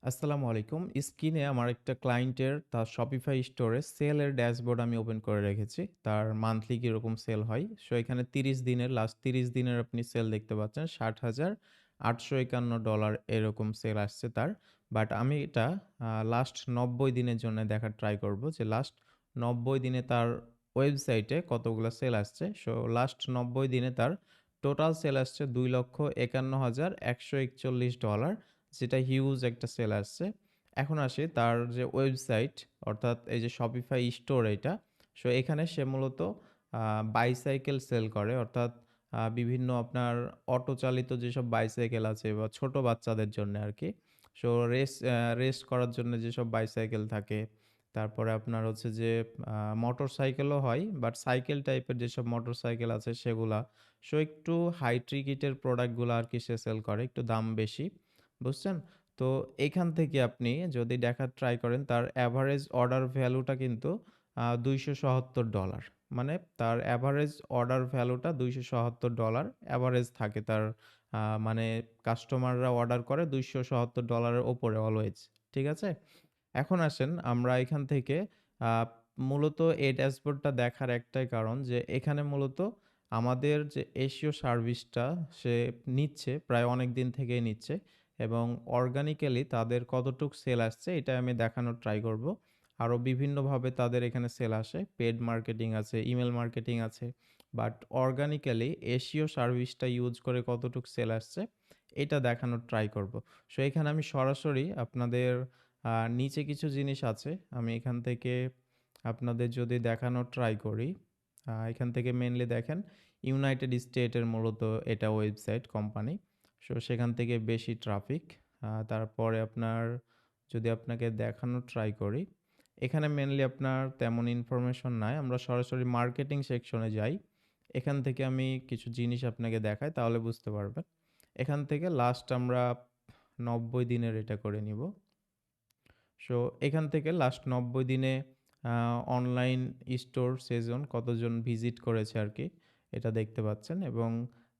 আসসালামু আলাইকুম। স্ক্রিনে আমার একটা ক্লায়েন্টের তার Shopify স্টোরে সেলের ড্যাশবোর্ড আমি ওপেন করে রেখেছি। তার মান্থলি কিরকম সেল হয়। সো এখানে ৩০ দিনের লাস্ট ৩০ দিনের আপনি সেল দেখতে পাচ্ছেন। $৬০,৮৫১ এরকম সেল আসছে তার। বাট আমি এটা লাস্ট ৯০ দিনের জন্য দেখার ট্রাই করব যে লাস্ট ৯০ দিনে তার ওয়েবসাইটে কতগুলা সেল আসছে। সো লাস্ট ৯০ দিনে তার টোটাল সেল আসছে $২,৫১,১৪১, যেটা হিউজ একটা সেল আসছে। এখন আসি তার যে ওয়েবসাইট, অর্থাৎ এই যে Shopify স্টোর এটা। সো এখানে সে মূলত বাইসাইকেল সেল করে, অর্থাৎ বিভিন্ন আপনার অটো চালিত যেসব বাইসাইকেল আছে বা ছোট বাচ্চাদের জন্যে আরকি। সো রেস করার জন্য যেসব বাইসাইকেল থাকে, তারপরে আপনার হচ্ছে যে মোটরসাইকেলও হয়, বাট সাইকেল টাইপের যেসব মোটরসাইকেল আছে সেগুলা। সো একটু হাই টিকিটের প্রোডাক্টগুলা আরকি সে সেল করে, একটু দাম বেশি। বুঝছেন? তো এইখান থেকে আপনি যদি দেখার ট্রাই করেন, তার এভারেজ অর্ডার ভ্যালুটা কিন্তু $২৭০। মানে তার এভারেজ অর্ডার ভ্যালুটা $২৭০ এভারেজ থাকে তার। মানে কাস্টমাররা অর্ডার করে $২৭০ এর উপরে অলওয়েজ। ঠিক আছে? এখন আসেন আমরা এখান থেকে আ মূলত এই ড্যাশবোর্ডটা দেখার একটাই কারণ যে এখানে মূলত আমাদের যে এসইও সার্ভিসটা সে নিচ্ছে, প্রায় অনেকদিন থেকেই নিচ্ছে এবং অর্গানিক্যালি তাদের কতটুক সেল আসছে এটা আমি দেখানোর ট্রাই করব। আরও বিভিন্নভাবে তাদের এখানে সেল আসে। পেইড মার্কেটিং আছে, ইমেইল মার্কেটিং আছে। বাট অর্গানিক্যালি এসইও সার্ভিসটা ইউজ করে কতটুক সেল আসছে এটা দেখানোর ট্রাই করব। সো এখানে আমি সরাসরি আপনাদের নিচে কিছু জিনিস আছে। আমি এখান থেকে আপনাদের যদি দেখানোর ট্রাই করি, এখান থেকে মেইনলি দেখেন ইউনাইটেড স্টেটের মূলত এটা ওয়েবসাইট কোম্পানি। সো সেখান থেকে বেশি ট্রাফিক। তারপরে আপনার যদি আপনাকে দেখানোর ট্রাই করি, এখানে মেইনলি আপনার তেমন ইনফরমেশন নাই। আমরা সরাসরি মার্কেটিং সেকশনে যাই। এখান থেকে আমি কিছু জিনিস আপনাকে দেখাই, তাহলে বুঝতে পারবেন। এখান থেকে লাস্ট আমরা ৯০ দিনের এটা করে নিব। সো এখান থেকে লাস্ট ৯০ দিনে আ অনলাইন স্টোর সেজন কতজন ভিজিট করেছে আরকি, এটা দেখতে পাচ্ছেন এবং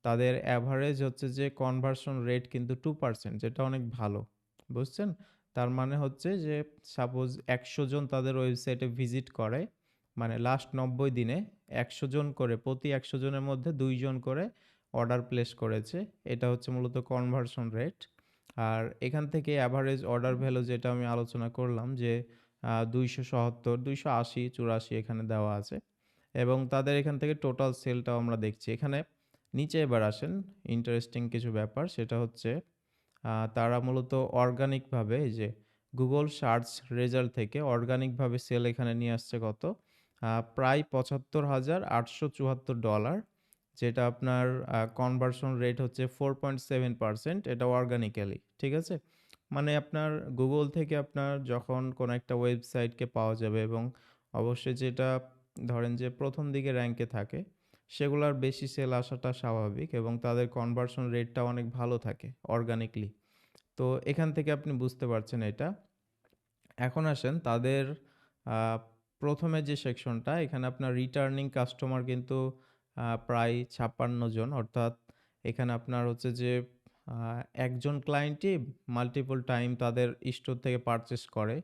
তাদের এভারেজ হচ্ছে যে কনভার্সন রেট কিন্তু 2%, যেটা অনেক ভালো। বুঝছেন? তার মানে হচ্ছে যে সাপোজ ১০০ জন তাদের ওয়েবসাইটে ভিজিট করে, মানে লাস্ট ৯০ দিনে ১০০ জন করে, প্রতি ১০০ জনের মধ্যে ২ জন করে অর্ডার প্লেস করেছে। এটা হচ্ছে মূলত কনভার্সন রেট। আর এখান থেকে এভারেজ অর্ডার ভ্যালু যেটা আমি আলোচনা করলাম যে ২৭০, ২৮০, ৮৪ এখানে দেওয়া আছে এবং তাদের এখান থেকে টোটাল সেলটাও আমরা দেখছি। এখানে নিচে এবার আসেন, ইন্টারেস্টিং কিছু ব্যাপার সেটা হচ্ছে তারা মূলত অর্গানিকভাবে এই যে গুগল সার্চ রেজাল্ট থেকে অর্গানিকভাবে সেল এখানে নিয়ে আসছে কত? প্রায় $৭৫,৮৭৪, যেটা আপনার কনভার্সন রেট হচ্ছে 4.7%, এটা অর্গানিক্যালি। ঠিক আছে? মানে আপনার গুগল থেকে আপনার যখন কোনো একটা ওয়েবসাইটকে পাওয়া যাবে এবং অবশ্যই যেটা ধরেন যে ১ম দিকে র‍্যাংকে থাকে, সেগুলার বেশি সেল আসাটা স্বাভাবিক এবং তাদের কনভার্সন রেটটা অনেক ভালো থাকে অর্গানিকলি। তো এখান থেকে আপনি বুঝতে পারছেন এটা। এখন আসেন তাদের আ ১ম এ যে সেকশনটা, এখানে আপনার রিটার্নিং কাস্টমার কিন্তু প্রায় ৫৬ জন। অর্থাৎ এখানে আপনার হচ্ছে যে আ একজন ক্লায়েন্টই মাল্টিপল টাইম তাদের স্টোর থেকে পারচেজ করে,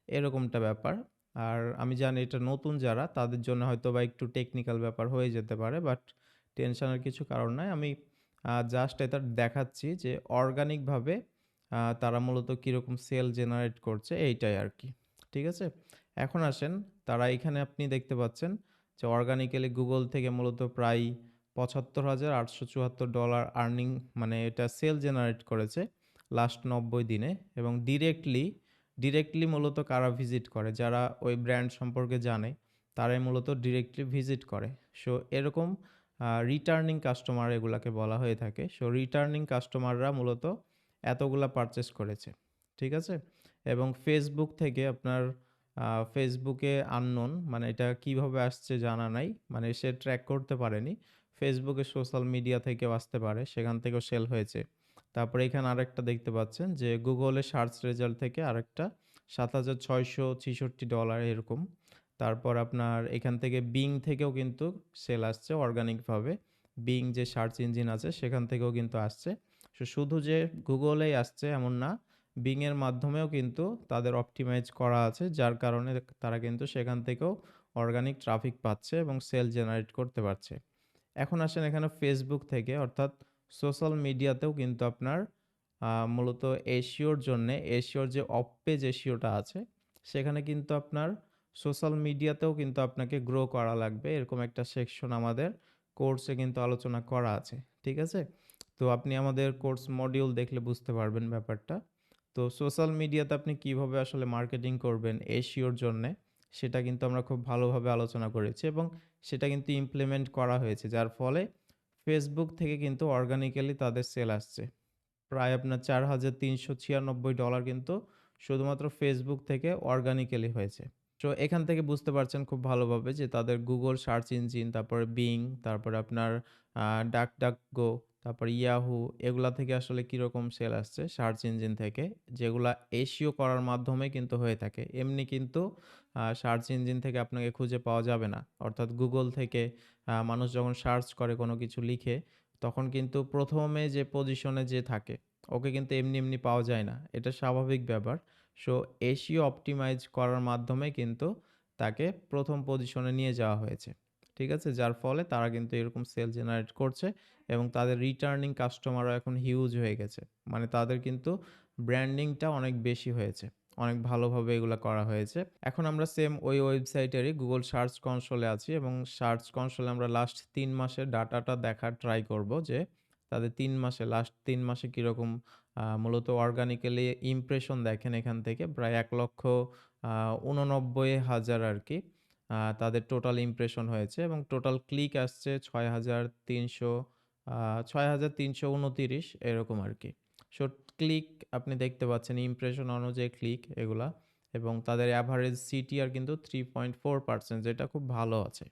এরকমটা ব্যাপার। আর আমি জানি এটা নতুন যারা তাদের জন্য হয়তোবা একটু টেকনিক্যাল ব্যাপার হয়ে যেতে পারে। বাট টেনশনের কিছু কারণ নাই। আমি জাস্ট এটা দেখাচ্ছি যে অর্গানিকভাবে তারা মূলত কিরকম সেল জেনারেট করছে এইটাই আরকি। ঠিক আছে? এখন আসেন তারা এখানে আপনি দেখতে পাচ্ছেন যে অর্গানিক্যালি গুগল থেকে মূলত প্রায় $৭৫,৮৭৪ আর্নিং, মানে এটা সেল জেনারেট করেছে লাস্ট ৯০ দিনে এবং ডিরেক্টলি মূলত কারা ভিজিট করে? যারা ওই ব্র্যান্ড সম্পর্কে জানে, তারাই মূলত ডিরেক্টলি ভিজিট করে। সো এরকম রিটার্নিং কাস্টমার এগুলাকে বলা হয়ে থাকে। সো রিটার্নিং কাস্টমাররা মূলত এতগুলা পারচেজ করেছে। ঠিক আছে? এবং Facebook থেকে আপনার Facebook-এ আননোন, মানে এটা কিভাবে আসছে জানা নাই। মানে সে ট্র্যাক করতে পারেনি। Facebook-এ সোশ্যাল মিডিয়া থেকেও আসতে পারে। সেখান থেকেও সেল হয়েছে। তারপরে এখানে আরেকটা দেখতে পাচ্ছেন যে Google-এ সার্চ রেজাল্ট থেকে আরেকটা $৭,৬৬৬ এরকম। তারপর আপনার এখান থেকে Bing থেকেও কিন্তু সেল আসছে অর্গানিকভাবে। Bing যে সার্চ ইঞ্জিন আছে সেখান থেকেও কিন্তু আসছে। শুধু যে Google-এই আসছে এমন না। Bing এর মাধ্যমেও কিন্তু তাদের অপটিমাইজ করা আছে। যার কারণে তারা কিন্তু সেখান থেকেও অর্গানিক ট্রাফিক পাচ্ছে এবং সেল জেনারেট করতে পারছে। এখন আসেন এখানে Facebook থেকে অর্থাৎ সোশ্যাল মিডিয়াতেও কিন্তু আপনার মূলত এসইওর জন্যে এসইওর যে অফ পেজ এসইওটা আছে সেখানে কিন্তু আপনার সোশ্যাল মিডিয়াতেও কিন্তু আপনাকে গ্রো করা লাগবে। এরকম একটা সেকশন আমাদের কোর্সে কিন্তু আলোচনা করা আছে। ঠিক আছে? তো আপনি আমাদের কোর্স মডিউল দেখলে বুঝতে পারবেন ব্যাপারটা। তো সোশ্যাল মিডিয়াতে আপনি কিভাবে আসলে মার্কেটিং করবেন এসইওর জন্যে সেটা কিন্তু আমরা খুব ভালোভাবে আলোচনা করেছি এবং সেটা কিন্তু ইমপ্লিমেন্ট করা হয়েছে। যার ফলে Facebook থেকে কিন্তু অর্গানিক্যালি তাদের সেল আসছে। প্রায় আপনার $৪,৩৯৬ কিন্তু শুধুমাত্র Facebook থেকে অর্গানিক্যালি হয়েছে। সো এখান থেকে বুঝতে পারছেন খুব ভালোভাবে যে তাদের Google সার্চ ইঞ্জিন, তারপরে Bing, তারপরে আপনার DuckDuckGo, তারপরে Yahoo এগুলা থেকে আসলে কিরকম সেল আসছে সার্চ ইঞ্জিন থেকে, যেগুলা এসইও করার মাধ্যমে কিন্তু হয়ে থাকে। এমনি কিন্তু সার্চ ইঞ্জিন থেকে আপনাকে খুঁজে পাওয়া যাবে না। অর্থাৎ Google থেকে মানুষ যখন সার্চ করে কোনো কিছু লিখে, তখন কিন্তু ১ম এ যে পজিশনে যে থাকে, ওকে কিন্তু এমনি পাওয়া যায় না। এটা স্বাভাবিক ব্যাপার। সো এসইও অপটিমাইজ করার মাধ্যমে কিন্তু তাকে ১ম পজিশনে নিয়ে যাওয়া হয়েছে। ঠিক আছে? যার ফলে তারা কিন্তু এরকম সেল জেনারেট করছে এবং তাদের রিটার্নিং কাস্টমারও এখন হিউজ হয়ে গেছে। মানে তাদের কিন্তু ব্র্যান্ডিংটা অনেক বেশি হয়েছে। অনেক ভালোভাবে এগুলা করা হয়েছে। এখন আমরা সেম ওই ওয়েবসাইটেরই Google সার্চ কনসোলে আছি এবং সার্চ কনসোলে আমরা লাস্ট ৩ মাসের ডাটাটা দেখার ট্রাই করব যে তাদের ৩ মাসে লাস্ট ৩ মাসে কিরকম মূলত অর্গানিক্যালি ইমপ্রেশন দেখেন এখান থেকে প্রায় ১,৮৯,০০০ আরকি তাদের টোটাল ইমপ্রেশন হয়েছে এবং টোটাল ক্লিক আসছে ৬,৩২৯ এরকম আরকি। সো ক্লিক আপনি দেখতে পাচ্ছেন ইমপ্রেশন অনুযায়ী ক্লিক এগুলা এবং তাদের এভারেজ সিটিআর কিন্তু 3.4% যেটা খুব ভালো আছে।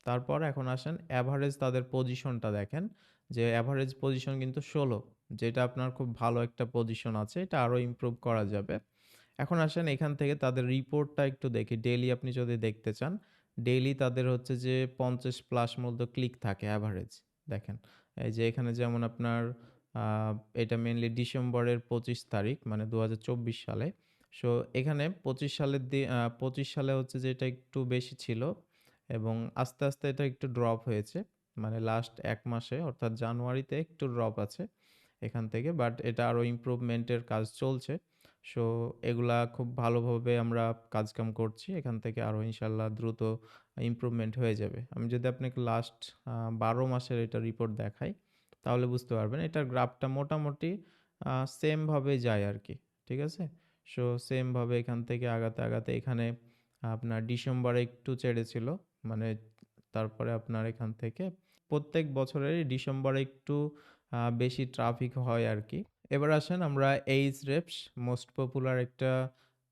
তারপর এখন আসেন এভারেজ তাদের পজিশনটা দেখেন যে এভারেজ পজিশন কিন্তু ১৬, যেটা আপনার খুব ভালো একটা পজিশন আছে। এটা আরও ইমপ্রুভ করা যাবে। এখন আসেন এখান থেকে তাদের রিপোর্টটা একটু দেখি। ডেইলি আপনি যদি দেখতে চান, ডেইলি তাদের হচ্ছে যে ৫০ প্লাস মতো ক্লিক থাকে এভারেজ। দেখেন, এই যে এখানে যেমন আপনার আ এটা মেইনলি ডিসেম্বরের ২৫ তারিখ মানে ২০২৪ সালে। সো এখানে ২৫ সালের ২৫ সালে হচ্ছে যে এটা একটু বেশি ছিল এবং আস্তে এটা একটু ড্রপ হয়েছে। মানে লাস্ট ১ মাসে অর্থাৎ জানুয়ারিতে একটু ড্রপ আছে এখান থেকে। বাট এটা আরও ইমপ্রুভমেন্টের কাজ চলছে। সো এগুলা খুব ভালোভাবে আমরা কাজকাম করছি। এখান থেকে আরও ইনশাআল্লাহ দ্রুত ইমপ্রুভমেন্ট হয়ে যাবে। আমি যদি আপনাকে লাস্ট ১২ মাসের এটা রিপোর্ট দেখাই, তাহলে বুঝতে পারবেন। এটার গ্রাফটা মোটামুটি সেম ভাবে যায় আরকি। ঠিক আছে? সো সেম ভাবে এখান থেকে আগাতে এখানে আপনার ডিসেম্বরে একটু ছেড়েছিল। মানে তারপরে আপনার এখান থেকে প্রত্যেক বছরেরই ডিসেম্বরে একটু বেশি ট্রাফিক হয় আরকি। এবার আসেন আমরা Ahrefs মোস্ট পপুলার একটা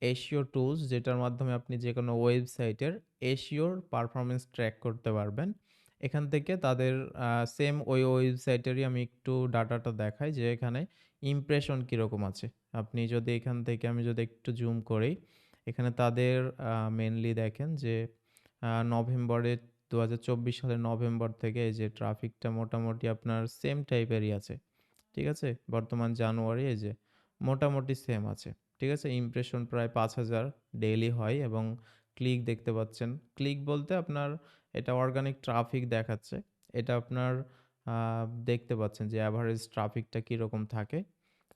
এসইও টুলস যেটার মাধ্যমে আপনি যেকোনো ওয়েবসাইটের এসইওর পারফরম্যান্স ট্র্যাক করতে পারবেন। এখান থেকে তাদের সেম ওই ওয়েবসাইটেরই আমি একটু ডাটাটা দেখাই যে এখানে ইমপ্রেশন কিরকম আছে। আপনি যদি এখান থেকে আমি যদি একটু জুম করি, এখানে তাদের মেইনলি দেখেন যে নভেম্বরে ২০২৪ সালের নভেম্বর থেকে এই যে ট্রাফিকটা মোটামুটি আপনার সেম টাইপেরই আছে। ঠিক আছে? বর্তমান জানুয়ারি এই যে মোটামুটি সেম আছে। ঠিক আছে? ইমপ্রেশন প্রায় ৫,০০০ ডেইলি হয় এবং ক্লিক দেখতে পাচ্ছেন। ক্লিক বলতে আপনার এটা অর্গানিক ট্রাফিক দেখাচ্ছে। এটা আপনার আ দেখতে পাচ্ছেন যে এভারেজ ট্রাফিকটা কিরকম থাকে।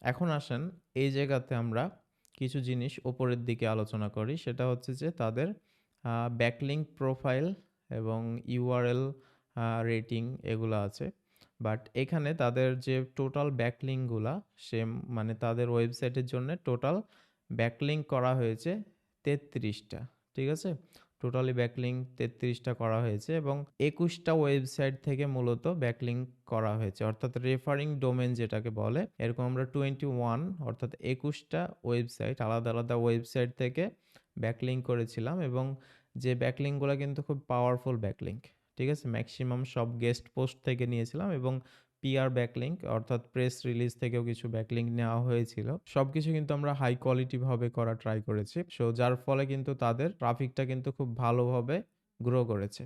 এখন আসেন এই জায়গাতে আমরা কিছু জিনিস উপরের দিকে আলোচনা করি। সেটা হচ্ছে যে তাদের ব্যাকলিঙ্ক প্রোফাইল এবং ইউআরএল রেটিং এগুলা আছে। বাট এখানে তাদের যে টোটাল ব্যাকলিঙ্কগুলা সেম মানে তাদের ওয়েবসাইটের জন্যে টোটাল ব্যাকলিঙ্ক করা হয়েছে ৩৩ টা। ঠিক আছে? টোটালি ব্যাকলিঙ্ক ৩৩ টা করা হয়েছে এবং ২১ টা ওয়েবসাইট থেকে মূলত ব্যাকলিঙ্ক করা হয়েছে। অর্থাৎ রেফারিং ডোমেইন যেটাকে বলে, এরকম আমরা 21 অর্থাৎ ২১ টা ওয়েবসাইট আলাদা ওয়েবসাইট থেকে ব্যাকলিঙ্ক করেছিলাম এবং যে ব্যাকলিঙ্কগুলা কিন্তু খুব পাওয়ারফুল ব্যাকলিঙ্ক। ঠিক আছে? ম্যাক্সিমাম সব গেস্ট পোস্ট থেকে নিয়েছিলাম এবং পিআর ব্যাকলিঙ্ক অর্থাৎ প্রেস রিলিজ থেকেও কিছু ব্যাকলিঙ্ক নেওয়া হয়েছিল। সবকিছু কিন্তু আমরা হাই কোয়ালিটি ভাবে করা ট্রাই করেছি। সো যার ফলে কিন্তু তাদের ট্রাফিকটা কিন্তু খুব ভালোভাবে গ্রো করেছে।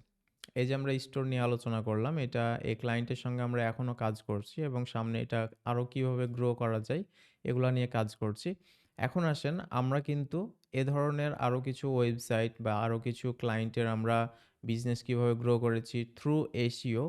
এই যে আমরা স্টোর নিয়ে আলোচনা করলাম, এটা এই ক্লায়েন্টের সঙ্গে আমরা এখনো কাজ করছি এবং সামনে এটা আরো কিভাবে গ্রো করা যায়, এগুলা নিয়ে কাজ করছি। এখন আসেন আমরা কিন্তু এ ধরনের আরো কিছু ওয়েবসাইট বা আরো কিছু ক্লায়েন্টের আমরা বিজনেস কিভাবে গ্রো করেছি থ্রু এসইও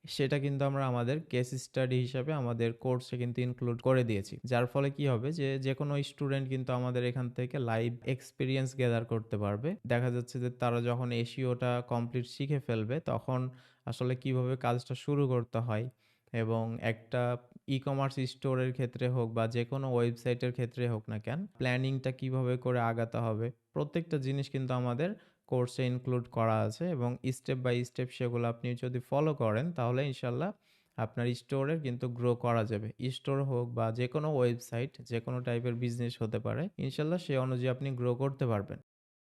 সেটা কিন্তু আমরা আমাদের কেস স্টাডি হিসাবে আমাদের কোর্সে কিন্তু ইনক্লুড করে দিয়েছি। যার ফলে কি হবে যে, যেকোনো স্টুডেন্ট কিন্তু আমাদের এখান থেকে লাইভ এক্সপেরিয়েন্স গ্যাদার করতে পারবে। দেখা যাচ্ছে যে তারা যখন এসইওটা কমপ্লিট শিখে ফেলবে তখন আসলে কিভাবে কাজটা শুরু করতে হয় এবং একটা ই-কমার্স স্টোরের ক্ষেত্রে হোক বা যেকোনো ওয়েবসাইটের ক্ষেত্রে হোক না কেন, প্ল্যানিংটা কিভাবে করে আগাতে হবে, প্রত্যেকটা জিনিস কিন্তু আমাদের কোর্সে ইনক্লুড করা আছে এবং স্টেপ বাই স্টেপ সেগুলো আপনি যদি ফলো করেন তাহলে ইনশাল্লাহ আপনার স্টোরের কিন্তু গ্রো করা যাবে। স্টোর হোক বা যেকোনো ওয়েবসাইট, যেকোনো টাইপের বিজনেস হতে পারে। ইনশাল্লাহ সে অনুযায়ী আপনি গ্রো করতে পারবেন।